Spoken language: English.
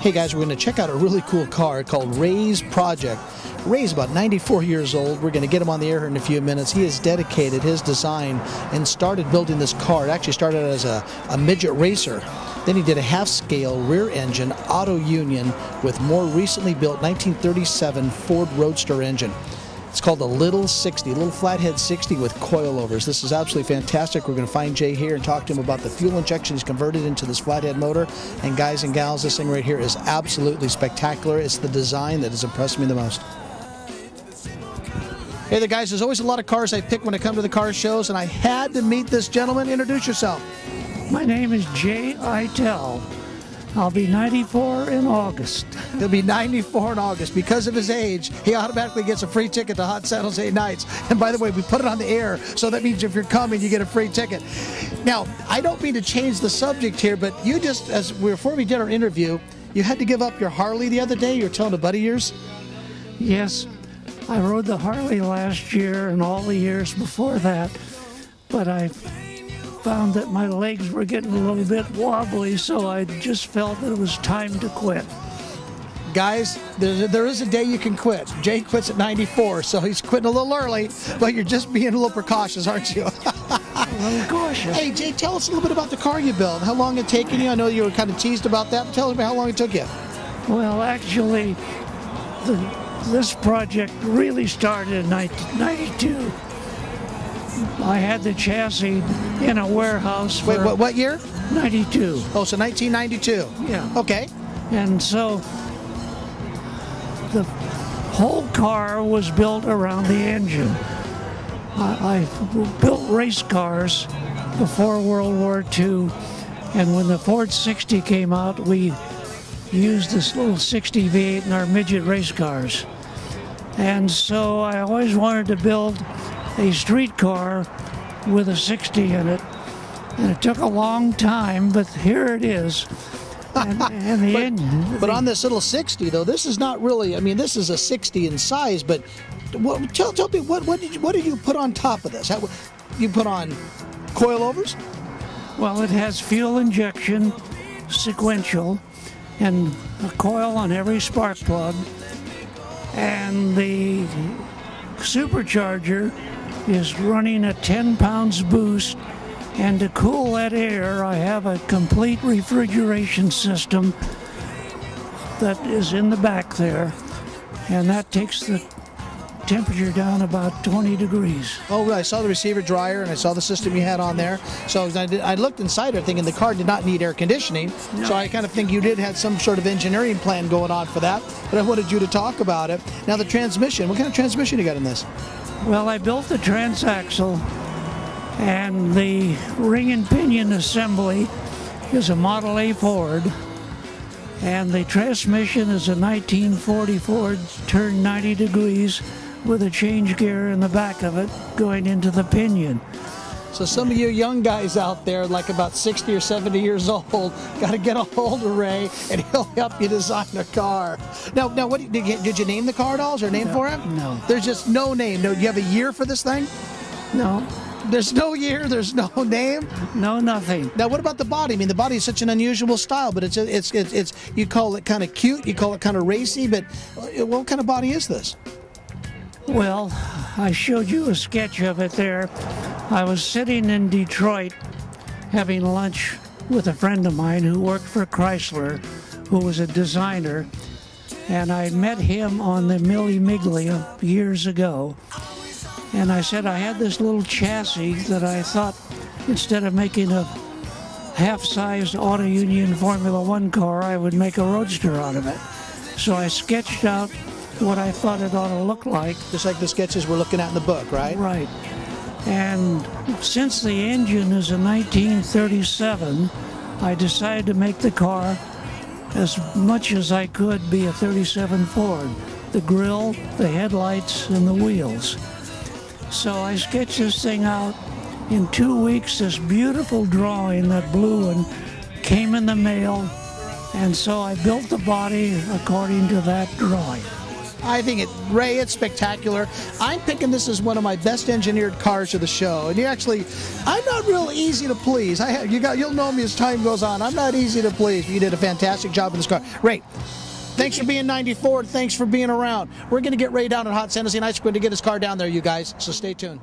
Hey guys, we're going to check out a really cool car called Ray's Project. Ray's about 94 years old. We're going to get him on the air here in a few minutes. He has dedicated his design and started building this car. It actually started as a midget racer. Then he did a half-scale rear-engine auto union with more recently built 1937 Ford Roadster engine. It's called the Little 60, Little Flathead 60 with coilovers. This is absolutely fantastic. We're going to find Jay here and talk to him about the fuel injection he's converted into this flathead motor. And guys and gals, this thing right here is absolutely spectacular. It's the design that has impressed me the most. Hey there guys, there's always a lot of cars I pick when I come to the car shows, and I had to meet this gentleman. Introduce yourself. My name is Jay Eitel. I'll be 94 in August. He'll be 94 in August. Because of his age, he automatically gets a free ticket to Hot San Jose Nights. And by the way, we put it on the air, so that means if you're coming, you get a free ticket. Now, I don't mean to change the subject here, but you just, before we did our interview, you had to give up your Harley the other day. You were telling a buddy of yours? Yes, I rode the Harley last year and all the years before that, but I found that my legs were getting a little bit wobbly, so I just felt that it was time to quit. Guys, there is a day you can quit. Jay quits at 94, so he's quitting a little early, but you're just being a little precautious, aren't you? A little cautious. Hey, Jay, tell us a little bit about the car you built. How long it taken you? I know you were kind of teased about that, but tell us about how long it took you. Well, actually, this project really started in 1992. I had the chassis in a warehouse for... Wait, what year? 92. Oh, so 1992. Yeah. Okay. And so the whole car was built around the engine. I built race cars before World War II, and when the Ford 60 came out, we used this little 60 V8 in our midget race cars. And so I always wanted to build a street car with a 60 in it, and it took a long time, but here it is. And the engine. But on this little 60, though, this is not really, I mean, this is a 60 in size, but tell me, what did you put on top of this? You put on coilovers? Well, it has fuel injection, sequential, and a coil on every spark plug, and the supercharger is running at 10 pounds boost, and to cool that air I have a complete refrigeration system that is in the back there, and that takes the temperature down about 20 degrees. Oh, I saw the receiver dryer and I saw the system you had on there. So I looked inside her thinking the car did not need air conditioning. No. So I kind of think you did have some sort of engineering plan going on for that. But I wanted you to talk about it. Now the transmission, what kind of transmission you got in this? Well, I built the transaxle, and the ring and pinion assembly is a Model A Ford, and the transmission is a 1940 Ford turned 90 degrees with a change gear in the back of it going into the pinion. So some of you young guys out there, like about 60 or 70 years old, got to get a hold of Ray, and he'll help you design a car. Now, what did you name the car at all? Is there a name for it? No. There's just no name. No, do you have a year for this thing? No. There's no year. There's no name. No, nothing. Now, what about the body? I mean, the body is such an unusual style, but it's you call it kind of cute, you call it kind of racy, but what kind of body is this? Well, I showed you a sketch of it there. I was sitting in Detroit having lunch with a friend of mine who worked for Chrysler, who was a designer, and I met him on the Milli Miglia years ago. And I said I had this little chassis that I thought, instead of making a half-sized Auto Union Formula One car, I would make a roadster out of it. So I sketched out what I thought it ought to look like. Just like the sketches we're looking at in the book, right? Right. And since the engine is a 1937, I decided to make the car as much as I could be a 37 Ford. The grille, the headlights, and the wheels. So I sketched this thing out. In 2 weeks, this beautiful drawing that blew and came in the mail, and so I built the body according to that drawing. I think Ray, it's spectacular. I'm picking this as one of my best engineered cars of the show. And I'm not real easy to please. You'll know me as time goes on. I'm not easy to please, but you did a fantastic job in this car. Ray, thanks for being 94. Thanks for being around. We're going to get Ray down at Hot Hennessy, and I'm going to get his car down there, you guys. So stay tuned.